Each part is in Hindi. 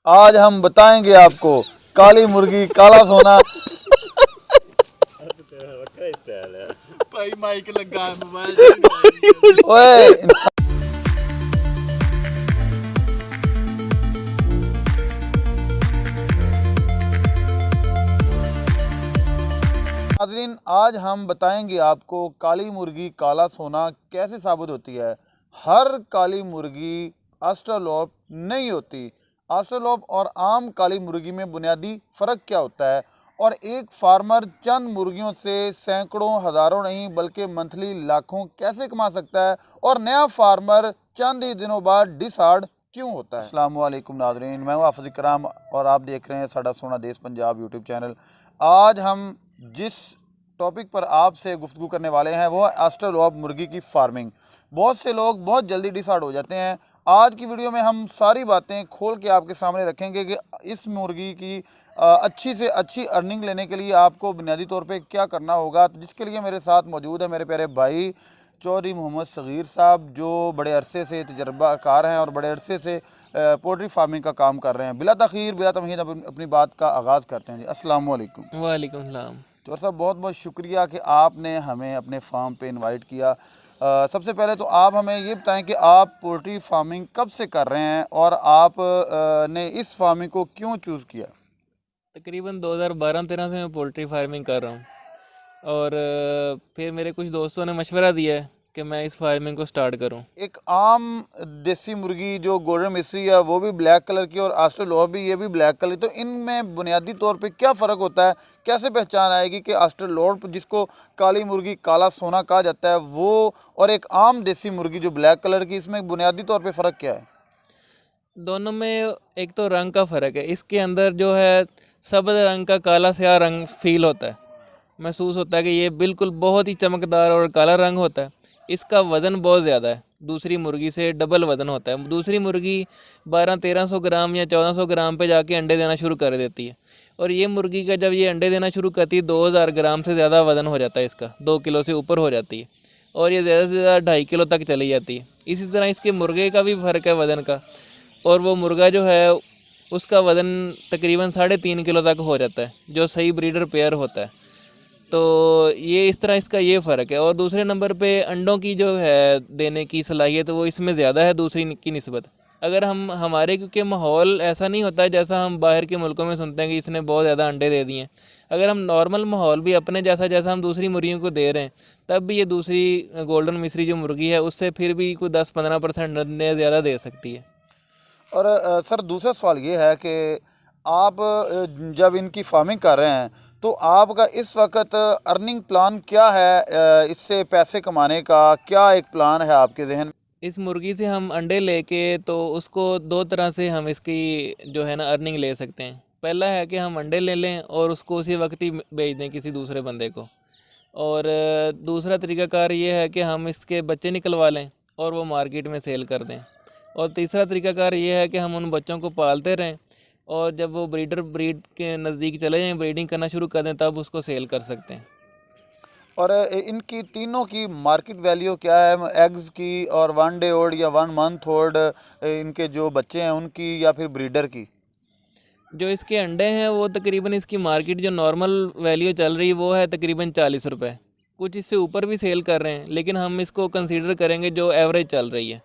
आज हम बताएंगे आपको काली मुर्गी काला सोना। भाई माइक लगा है मोबाइल ओए नाज़रीन, आज हम बताएंगे आपको काली मुर्गी काला सोना कैसे साबित होती है। हर काली मुर्गी ऑस्ट्रेलोप नहीं होती। ऑस्ट्रेलोप और आम काली मुर्गी में बुनियादी फ़र्क क्या होता है, और एक फार्मर चंद मुर्गियों से सैकड़ों हज़ारों नहीं बल्कि मंथली लाखों कैसे कमा सकता है, और नया फार्मर चंद ही दिनों बाद डिसहार्ड क्यों होता है। अस्सलाम वालेकुम नाज़रीन, मैं हूँ हाफिज़ इकराम और आप देख रहे हैं साडा सोना देश पंजाब यूट्यूब चैनल। आज हम जिस टॉपिक पर आपसे गुफ्तगू करने वाले हैं वो है ऑस्ट्रेलोप मुर्गी की फार्मिंग। बहुत से लोग बहुत जल्दी डिसहार्ड हो जाते हैं। आज की वीडियो में हम सारी बातें खोल के आपके सामने रखेंगे कि इस मुर्गी की अच्छी से अच्छी अर्निंग लेने के लिए आपको बुनियादी तौर पे क्या करना होगा। तो जिसके लिए मेरे साथ मौजूद है मेरे प्यारे भाई चौधरी मोहम्मद सग़ीर साहब, जो बड़े अरसे से तजर्बाकार हैं और बड़े अरसे से पोल्ट्री फार्मिंग का काम कर रहे हैं। बिला तख़ीर बिला तमहीद अपनी बात का आगाज़ करते हैं जी। अस्सलाम वालेकुम। वालेकुम सलाम। चौधरी साहब, बहुत बहुत शुक्रिया कि आपने हमें अपने फार्म पे इनवाइट किया। सबसे पहले तो आप हमें ये बताएं कि आप पोल्ट्री फार्मिंग कब से कर रहे हैं और आप ने इस फार्मिंग को क्यों चूज़ किया। तकरीबन 2012-13 से मैं पोल्ट्री फार्मिंग कर रहा हूँ और फिर मेरे कुछ दोस्तों ने मशवरा दिया है कि मैं इस फार्मिंग को स्टार्ट करूँ। एक आम देसी मुर्गी जो गोल्डन मिस्री है वो भी ब्लैक कलर की और ऑस्ट्रेलोप भी, ये भी ब्लैक कलर, तो इनमें बुनियादी तौर पे क्या फ़र्क होता है, कैसे पहचान आएगी कि ऑस्ट्रेलोप जिसको काली मुर्गी काला सोना कहा जाता है वो और एक आम देसी मुर्गी जो ब्लैक कलर की, इसमें बुनियादी तौर पे फ़र्क क्या है। दोनों में एक तो रंग का फ़र्क है। इसके अंदर जो है सब्ज़ रंग का काला स्याह रंग फील होता है, महसूस होता है कि ये बिल्कुल बहुत ही चमकदार और काला रंग होता है। इसका वज़न बहुत ज़्यादा है, दूसरी मुर्गी से डबल वज़न होता है। दूसरी मुर्गी 1200-1300 ग्राम या 1400 ग्राम पे जाके अंडे देना शुरू कर देती है, और ये मुर्गी का जब ये अंडे देना शुरू करती है 2000 ग्राम से ज़्यादा वज़न हो जाता है इसका, 2 किलो से ऊपर हो जाती है, और ये ज़्यादा से ज़्यादा 2.5 किलो तक चली जाती है। इसी तरह इसके मुर्गे का भी फ़र्क है वज़न का, और वो मुर्गा जो है उसका वज़न तकरीबन 3.5 किलो तक हो जाता है, जो सही ब्रीडर पेयर होता है। तो ये इस तरह इसका ये फ़र्क है। और दूसरे नंबर पे अंडों की जो है देने की सलाहियत वो इसमें ज़्यादा है दूसरी की निस्बत। अगर हम हमारे, क्योंकि माहौल ऐसा नहीं होता है जैसा हम बाहर के मुल्कों में सुनते हैं कि इसने बहुत ज़्यादा अंडे दे दिए हैं। अगर हम नॉर्मल माहौल भी अपने जैसा जैसा हम दूसरी मुर्गियों को दे रहे हैं, तब भी ये दूसरी गोल्डन मिस्री जो मुर्गी है उससे फिर भी कोई 10-15% अंडे ज़्यादा दे सकती है। और सर, दूसरा सवाल ये है कि आप जब इनकी फार्मिंग कर रहे हैं तो आपका इस वक्त अर्निंग प्लान क्या है, इससे पैसे कमाने का क्या एक प्लान है आपके जहन में। इस मुर्गी से हम अंडे लेके तो उसको दो तरह से हम इसकी जो है ना अर्निंग ले सकते हैं। पहला है कि हम अंडे ले लें और उसको उसी वक्त ही बेच दें किसी दूसरे बंदे को, और दूसरा तरीक़ाकार ये है कि हम इसके बच्चे निकलवा लें और वो मार्केट में सेल कर दें, और तीसरा तरीक़ाकार ये है कि हम उन बच्चों को पालते रहें और जब वो ब्रीड के नज़दीक चले जाएँ, ब्रीडिंग करना शुरू कर दें, तब उसको सेल कर सकते हैं। और इनकी तीनों की मार्केट वैल्यू क्या है, एग्स की और 1 डे ओल्ड या 1 मंथ ओल्ड इनके जो बच्चे हैं उनकी, या फिर ब्रीडर की। जो इसके अंडे हैं वो तकरीबन इसकी मार्केट जो नॉर्मल वैल्यू चल रही है वो है तकरीबन 40 रुपये। कुछ इससे ऊपर भी सेल कर रहे हैं, लेकिन हम इसको कंसीडर करेंगे जो एवरेज चल रही है।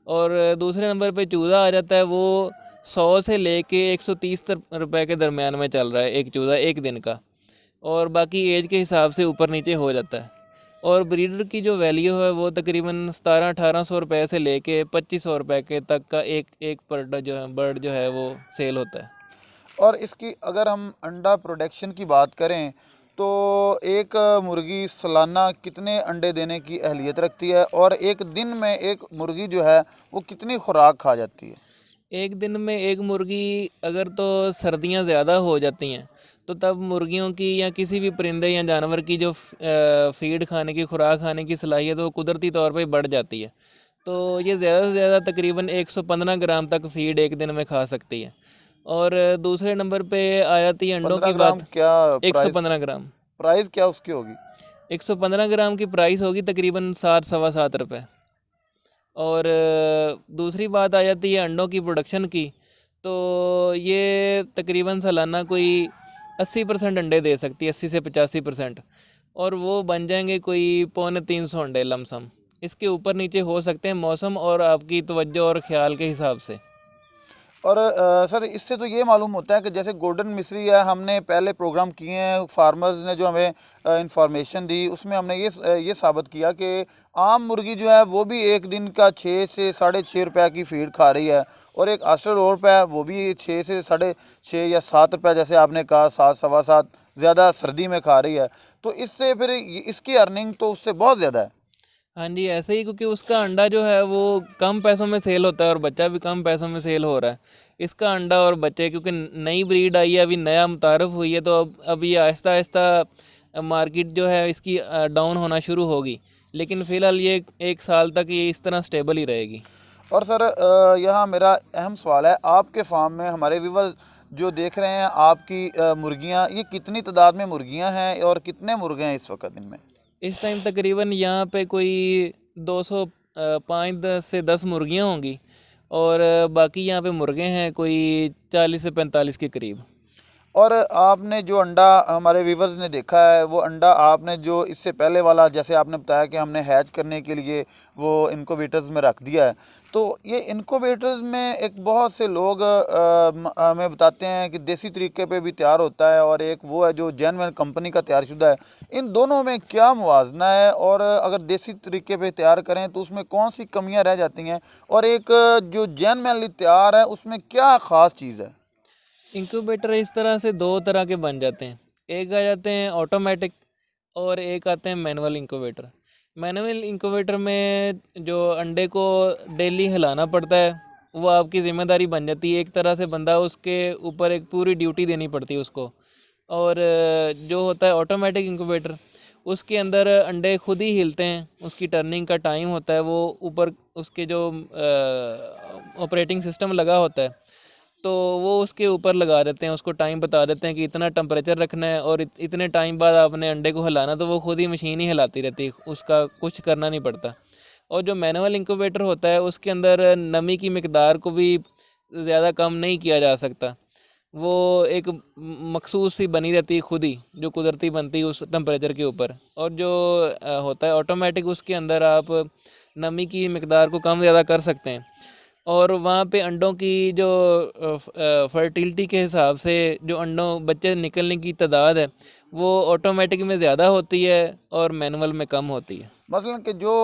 और दूसरे नंबर पे चूज़ा आ जाता है, वो 100 से लेके 130 रुपये के दरमियान में चल रहा है एक चूज़ा एक दिन का, और बाकी एज के हिसाब से ऊपर नीचे हो जाता है। और ब्रीडर की जो वैल्यू है वो तकरीबन 1700-1800 रुपये से लेके 2500 रुपये के तक का एक एक बर्ड जो है वो सेल होता है। और इसकी अगर हम अंडा प्रोडक्शन की बात करें तो एक मुर्गी सालाना कितने अंडे देने की अहलियत रखती है, और एक दिन में एक मुर्गी जो है वो कितनी खुराक खा जाती है। एक दिन में एक मुर्गी, अगर तो सर्दियां ज़्यादा हो जाती हैं तो तब मुर्गियों की या किसी भी परिंदे या जानवर की जो फीड खाने की, खुराक खाने की सलाहियत वो कुदरती तौर पे बढ़ जाती है। तो ये ज़्यादा से ज़्यादा तकरीबन 115 ग्राम तक फीड एक दिन में खा सकती है। और दूसरे नंबर पे आ जाती है अंडों 15 की ग्राम बात। क्या प्राइस, 115 ग्राम, प्राइस क्या उसकी होगी। 115 ग्राम की प्राइस होगी तकरीबन 7 सवा 7 रुपये। और दूसरी बात आ जाती है अंडों की प्रोडक्शन की, तो ये तकरीबन सालाना कोई 80% अंडे दे सकती है, 80 से 85%। और वो बन जाएंगे कोई 250 अंडे लमसम। इसके ऊपर नीचे हो सकते हैं मौसम और आपकी तवज्जो और ख्याल के हिसाब से। और सर इससे तो ये मालूम होता है कि जैसे गोल्डन मिस्री है, हमने पहले प्रोग्राम किए हैं, फार्मर्स ने जो हमें इंफॉर्मेशन दी उसमें हमने ये साबित किया कि आम मुर्गी जो है वो भी एक दिन का 6 से 6.5 रुपये की फीड खा रही है, और एक ऑस्ट्रेलोप है वो भी 6 से 6.5 या 7 रुपये, जैसे आपने कहा 7, 7.25, ज़्यादा सर्दी में खा रही है। तो इससे फिर इसकी अर्निंग तो उससे बहुत ज़्यादा है। हाँ जी, ऐसे ही, क्योंकि उसका अंडा जो है वो कम पैसों में सेल होता है और बच्चा भी कम पैसों में सेल हो रहा है। इसका अंडा और बच्चे, क्योंकि नई ब्रीड आई है, अभी नया मुतारफ़ हुई है, तो अब ये आहिस्ता आहिस्ता मार्केट जो है इसकी डाउन होना शुरू होगी। लेकिन फ़िलहाल ये 1 साल तक ये इस तरह स्टेबल ही रहेगी। और सर यहाँ मेरा अहम सवाल है, आपके फार्म में हमारे व्यूअर्स जो देख रहे हैं आपकी मुर्गियाँ, ये कितनी तादाद में मुर्गियाँ हैं और कितने मुर्गे हैं इस वक्त इनमें? इस टाइम तकरीबन यहाँ पे कोई 205 से 10 मुर्गियाँ होंगी, और बाकी यहाँ पे मुर्गे हैं कोई 40 से 45 के करीब। और आपने जो अंडा, हमारे व्यूवर्स ने देखा है, वो अंडा आपने जो इससे पहले वाला, जैसे आपने बताया कि हमने हैच करने के लिए वो इनक्यूबेटर्स में रख दिया है, तो ये इनक्यूबेटर्स में एक बहुत से लोग हमें बताते हैं कि देसी तरीके पे भी तैयार होता है, और एक वो है जो जेन्युइन कंपनी का तैयारशुदा है। इन दोनों में क्या मुवाजना है, और अगर देसी तरीके पे तैयार करें तो उसमें कौन सी कमियां रह जाती हैं, और एक जो जेन्युइनली तैयार है उसमें क्या ख़ास चीज़ है? इंक्यूबेटर इस तरह से 2 तरह के बन जाते हैं। एक आ जाते हैं ऑटोमेटिक, और एक आते हैं मैनुअल इंक्यूबेटर। मैनुअल इंक्यूबेटर में जो अंडे को डेली हिलाना पड़ता है, वो आपकी ज़िम्मेदारी बन जाती है। एक तरह से बंदा उसके ऊपर एक पूरी ड्यूटी देनी पड़ती है उसको। और जो होता है ऑटोमेटिक इंक्यूबेटर, उसके अंदर अंडे खुद ही हिलते हैं। उसकी टर्निंग का टाइम होता है, वो ऊपर उसके जो ऑपरेटिंग सिस्टम लगा होता है, तो वो उसके ऊपर लगा देते हैं, उसको टाइम बता देते हैं कि इतना टेम्परेचर रखना है और इतने टाइम बाद आपने अंडे को हिलाना, तो वो खुद ही मशीन ही हिलाती रहती है, उसका कुछ करना नहीं पड़ता। और जो मैनुअल इंक्यूबेटर होता है, उसके अंदर नमी की मिकदार को भी ज़्यादा कम नहीं किया जा सकता। वो एक मखसूस सी बनी रहती है खुद ही, जो कुदरती बनती है उस टेम्परेचर के ऊपर। और जो होता है ऑटोमेटिक, उसके अंदर आप नमी की मिकदार को कम ज़्यादा कर सकते हैं। और वहाँ पे अंडों की जो फर्टिलिटी के हिसाब से जो अंडों बच्चे निकलने की तादाद है, वो ऑटोमेटिक में ज़्यादा होती है और मैनुअल में कम होती है। मसलन कि जो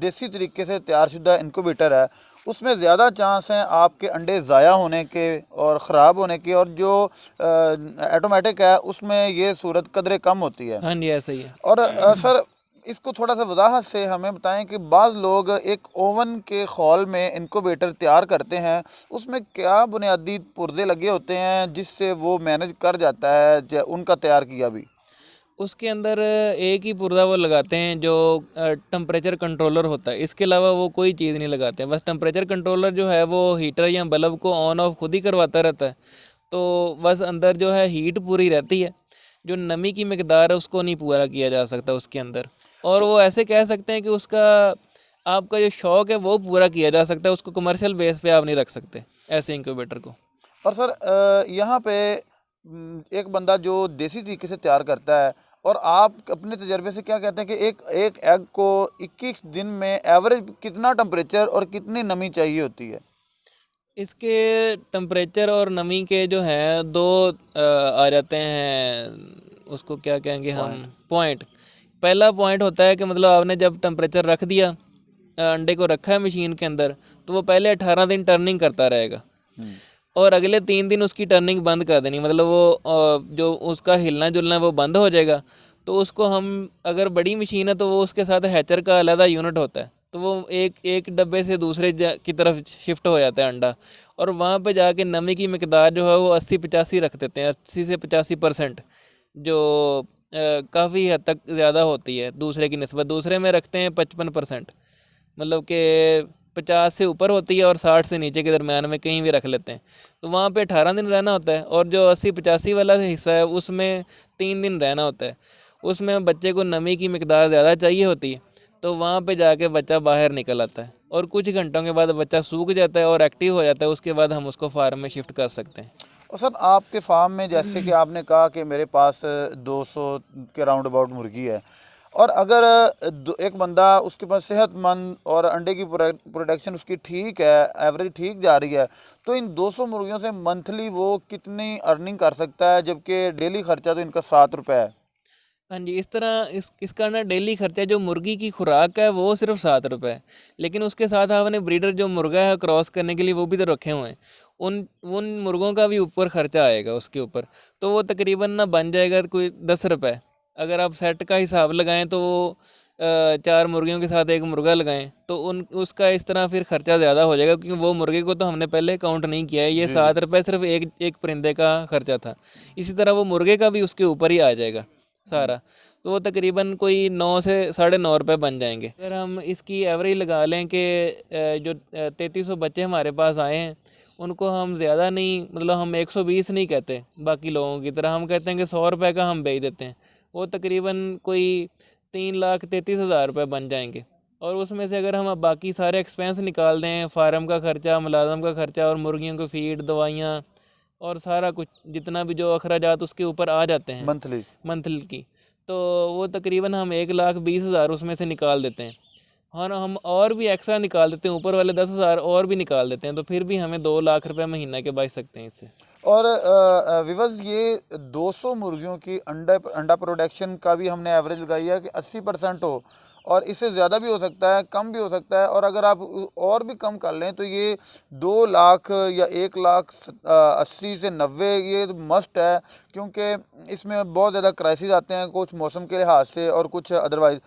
देसी तरीके से तैयारशुदा इनक्यूबेटर है उसमें ज़्यादा चांस हैं आपके अंडे ज़ाया होने के और ख़राब होने के, और जो ऑटोमेटिक है उसमें ये सूरत कदरे कम होती है। हाँ जी, ऐसा ही है। और सर इसको थोड़ा सा वजाहत से हमें बताएं कि बाज़ लोग एक ओवन के खौल में इनक्यूबेटर तैयार करते हैं, उसमें क्या बुनियादी पुर्जे लगे होते हैं जिससे वो मैनेज कर जाता है उनका तैयार किया भी? उसके अंदर एक ही पुर्जा वो लगाते हैं जो टेम्परेचर कंट्रोलर होता है। इसके अलावा वो कोई चीज़ नहीं लगाते हैं। बस टेम्परेचर कंट्रोलर जो है वो हीटर या बल्ब को ऑन ऑफ खुद ही करवाता रहता है। तो बस अंदर जो है हीट पूरी रहती है, जो नमी की मिकदार है उसको नहीं पूरा किया जा सकता उसके अंदर। और वो ऐसे कह सकते हैं कि उसका आपका जो शौक़ है वो पूरा किया जा सकता है, उसको कमर्शियल बेस पे आप नहीं रख सकते ऐसे इंक्यूबेटर को। और सर यहाँ पे एक बंदा जो देसी तरीके से तैयार करता है, और आप अपने तजर्बे से क्या कहते हैं कि एक एक एग को 21 दिन में एवरेज कितना टेम्परेचर और कितनी नमी चाहिए होती है? इसके टेम्परेचर और नमी के जो हैं दो आ जाते हैं, उसको क्या कहेंगे हम, पॉइंट। पहला पॉइंट होता है कि मतलब आपने जब टेम्परेचर रख दिया, अंडे को रखा है मशीन के अंदर, तो वो पहले 18 दिन टर्निंग करता रहेगा, और अगले 3 दिन उसकी टर्निंग बंद कर देनी। मतलब वो जो उसका हिलना जुलना वो बंद हो जाएगा। तो उसको हम, अगर बड़ी मशीन है तो वो उसके साथ हैचर का अलग यूनिट होता है, तो वो एक एक डब्बे से दूसरे की तरफ शिफ्ट हो जाता है अंडा। और वहाँ पे जाके नमी की मिकदार जो है वो 80-85 रख देते हैं, 80 से 85%, जो काफ़ी हद तक ज़्यादा होती है दूसरे की निस्बत। दूसरे में रखते हैं 55%, मतलब कि 50 से ऊपर होती है और 60 से नीचे के दरमियान में कहीं भी रख लेते हैं। तो वहाँ पे 18 दिन रहना होता है, और जो 80-85 वाला हिस्सा है उसमें 3 दिन रहना होता है। उसमें बच्चे को नमी की मिकदार ज़्यादा चाहिए होती है, तो वहाँ पे जाके बच्चा बाहर निकल आता है। और कुछ घंटों के बाद बच्चा सूख जाता है और एक्टिव हो जाता है, उसके बाद हम उसको फार्म में शिफ्ट कर सकते हैं। और सर आपके फार्म में जैसे कि आपने कहा कि मेरे पास 200 के राउंड अबाउट मुर्गी है, और अगर एक बंदा उसके पास सेहतमंद और अंडे की प्रोडक्शन उसकी ठीक है, एवरेज ठीक जा रही है, तो इन 200 मुर्गियों से मंथली वो कितनी अर्निंग कर सकता है, जबकि डेली खर्चा तो इनका 7 रुपये है। हाँ जी, इस तरह इसका ना डेली खर्चा जो मुर्गी की खुराक है वो सिर्फ 7 रुपये है, लेकिन उसके साथ आपने ब्रीडर जो मुर्गा है क्रॉस करने के लिए वो भी तो रखे हुए हैं, उन उन मुर्गों का भी ऊपर खर्चा आएगा उसके ऊपर, तो वो तकरीबन ना बन जाएगा कोई 10 रुपये। अगर आप सेट का हिसाब लगाएं तो वो 4 मुर्गियों के साथ एक मुर्गा लगाएं तो उन उसका इस तरह फिर खर्चा ज़्यादा हो जाएगा, क्योंकि वो मुर्गे को तो हमने पहले काउंट नहीं किया है। ये जी जी। 7 रुपये सिर्फ एक एक परिंदे का खर्चा था। इसी तरह वो मुर्गे का भी उसके ऊपर ही आ जाएगा सारा, तो वो तकरीबन कोई 9 से 9.5 रुपये बन जाएंगे। अगर हम इसकी एवरेज लगा लें कि जो 3300 बच्चे हमारे पास आए हैं, उनको हम ज़्यादा नहीं, मतलब हम 120 नहीं कहते बाकी लोगों की तरह, हम कहते हैं कि 100 रुपये का हम बेच देते हैं, वो तकरीबन कोई 3,33,000 रुपये बन जाएंगे। और उसमें से अगर हम अब बाकी सारे एक्सपेंस निकाल दें, फार्म का खर्चा, मुलाजम का खर्चा और मुर्गियों को फीड, दवाइयाँ और सारा कुछ जितना भी जो अखराजात उसके ऊपर आ जाते हैं मंथली की, तो वो तकरीबन हम 1,20,000 उसमें से निकाल देते हैं। और हम और भी एक्स्ट्रा निकाल देते हैं, ऊपर वाले 10,000 और भी निकाल देते हैं, तो फिर भी हमें 2 लाख रुपए महीना के बच सकते हैं इससे। और विवज ये 200 मुर्गियों की अंडा प्रोडक्शन का भी हमने एवरेज लगाई है कि 80% हो, और इससे ज़्यादा भी हो सकता है, कम भी हो सकता है, और अगर आप और भी कम कर लें तो ये 2 लाख या 1,80,000 से 90 ये मस्ट है, क्योंकि इसमें बहुत ज़्यादा क्राइसिस आते हैं, कुछ मौसम के लिहाज से और कुछ अदरवाइज़।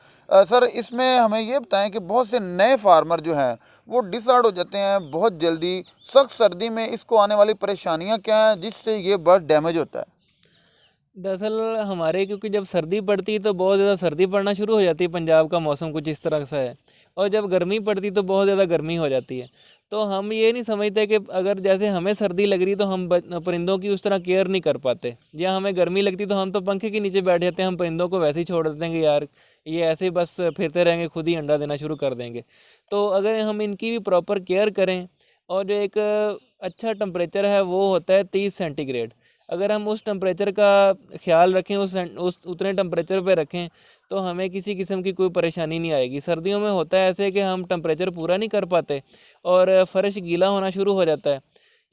सर इसमें हमें ये बताएं कि बहुत से नए फार्मर जो हैं वो डिसऑर्ड हो जाते हैं बहुत जल्दी, सख्त सर्दी में इसको आने वाली परेशानियां क्या हैं जिससे ये बर्ड डैमेज होता है? दरअसल हमारे, क्योंकि जब सर्दी पड़ती है तो बहुत ज़्यादा सर्दी पड़ना शुरू हो जाती है, पंजाब का मौसम कुछ इस तरह सा है, और जब गर्मी पड़ती तो बहुत ज़्यादा गर्मी हो जाती है। तो हम ये नहीं समझते कि अगर जैसे हमें सर्दी लग रही तो हम परिंदों की उस तरह केयर नहीं कर पाते, या हमें गर्मी लगती तो हम तो पंखे के नीचे बैठ जाते हैं, हम परिंदों को वैसे ही छोड़ देते हैं कि यार ये ऐसे ही बस फिरते रहेंगे, खुद ही अंडा देना शुरू कर देंगे। तो अगर हम इनकी भी प्रॉपर केयर करें, और जो एक अच्छा टेम्परेचर है वो होता है 30 सेंटीग्रेड, अगर हम उस टेम्परेचर का ख्याल रखें, उस उतने टेम्परेचर पे रखें, तो हमें किसी किस्म की कोई परेशानी नहीं आएगी। सर्दियों में होता है ऐसे कि हम टेम्परेचर पूरा नहीं कर पाते और फ़र्श गीला होना शुरू हो जाता है,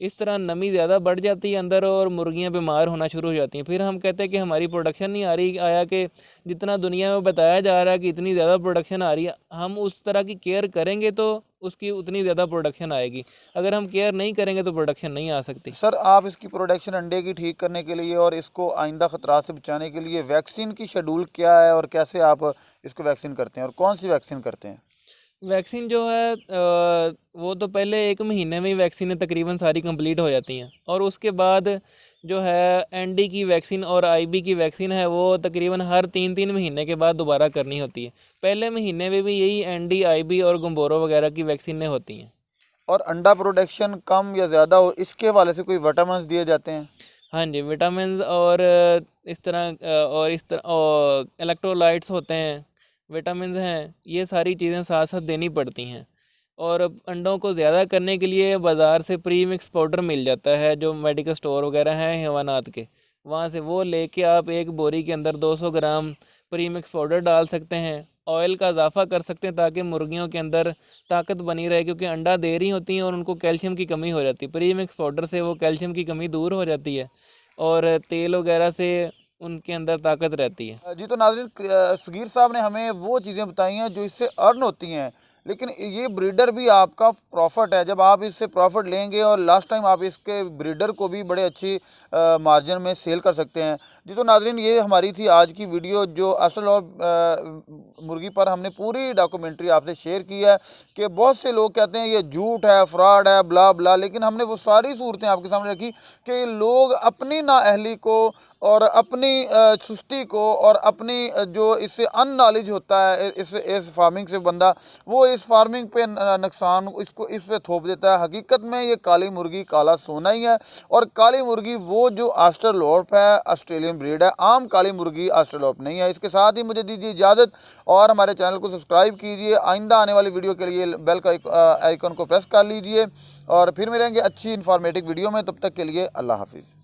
इस तरह नमी ज़्यादा बढ़ जाती है अंदर और मुर्गियां बीमार होना शुरू हो जाती हैं। फिर हम कहते हैं कि हमारी प्रोडक्शन नहीं आ रही, आया कि जितना दुनिया में बताया जा रहा है कि इतनी ज़्यादा प्रोडक्शन आ रही है, हम उस तरह की केयर करेंगे तो उसकी उतनी ज़्यादा प्रोडक्शन आएगी, अगर हम केयर नहीं करेंगे तो प्रोडक्शन नहीं आ सकती। सर आप इसकी प्रोडक्शन अंडे की ठीक करने के लिए और इसको आइंदा ख़तरात से बचाने के लिए वैक्सीन की शेड्यूल क्या है, और कैसे आप इसको वैक्सीन करते हैं, और कौन सी वैक्सीन करते हैं? वैक्सीन जो है वो तो पहले 1 महीने में ही वैक्सीनें तकरीबन सारी कंप्लीट हो जाती हैं, और उसके बाद जो है एनडी की वैक्सीन और आईबी की वैक्सीन है वो तकरीबन हर 3-3 महीने के बाद दोबारा करनी होती है। पहले महीने में भी यही एनडी, आईबी और गुम्बोरो वगैरह की वैक्सीनें होती हैं। और अंडा प्रोडक्शन कम या ज़्यादा हो इसके हवाले से कोई विटामिन्स दिए जाते हैं? हाँ जी, विटामिन और इस तरह और इलेक्ट्रोलाइट्स होते हैं, विटामिन हैं, ये सारी चीज़ें साथ साथ देनी पड़ती हैं। और अंडों को ज़्यादा करने के लिए बाज़ार से प्री मिक्स पाउडर मिल जाता है, जो मेडिकल स्टोर वगैरह हैं हैवानात के, वहाँ से वो लेके आप एक बोरी के अंदर 200 ग्राम प्री मिक्स पाउडर डाल सकते हैं। ऑयल का इजाफ़ा कर सकते हैं ताकि मुर्गियों के अंदर ताकत बनी रहे, क्योंकि अंडा दे रही होती हैं और उनको कैल्शियम की कमी हो जाती है। प्री मिक्स पाउडर से वो कैल्शियम की कमी दूर हो जाती है और तेल वगैरह से उनके अंदर ताकत रहती है। जी तो नाज़रीन, सगीर साहब ने हमें वो चीज़ें बताई हैं जो इससे अर्न होती हैं, लेकिन ये ब्रीडर भी आपका प्रॉफिट है। जब आप इससे प्रॉफिट लेंगे और लास्ट टाइम आप इसके ब्रीडर को भी बड़े अच्छी मार्जिन में सेल कर सकते हैं। जी तो नाज़रीन, ये हमारी थी आज की वीडियो, जो असल और मुर्गी पर हमने पूरी डॉक्यूमेंट्री आपसे शेयर की है कि बहुत से लोग कहते हैं ये झूठ है, फ्रॉड है, ब्ला ब्ला, लेकिन हमने वो सारी सूरतें आपके सामने रखी कि लोग अपनी नाअहली को और अपनी सुस्ती को और अपनी जो इससे अननॉलेज होता है इस फार्मिंग से बंदा, वो इस इस फार्मिंग पे नुकसान इसको इस पे थोप देता है। हकीकत में ये काली मुर्गी काला सोना ही है। और काली मुर्गी वो जो ऑस्ट्रेलोप है, ऑस्ट्रेलियन ब्रीड है, आम काली मुर्गी ऑस्ट्रेलोप नहीं है। इसके साथ ही मुझे दीजिए इजाज़त और हमारे चैनल को सब्सक्राइब कीजिए। आइंदा आने वाली वीडियो के लिए बेल का आइकन को प्रेस कर लीजिए और फिर मिलेंगे अच्छी इंफॉर्मेटिव वीडियो में। तब तक के लिए अल्लाह हाफिज़।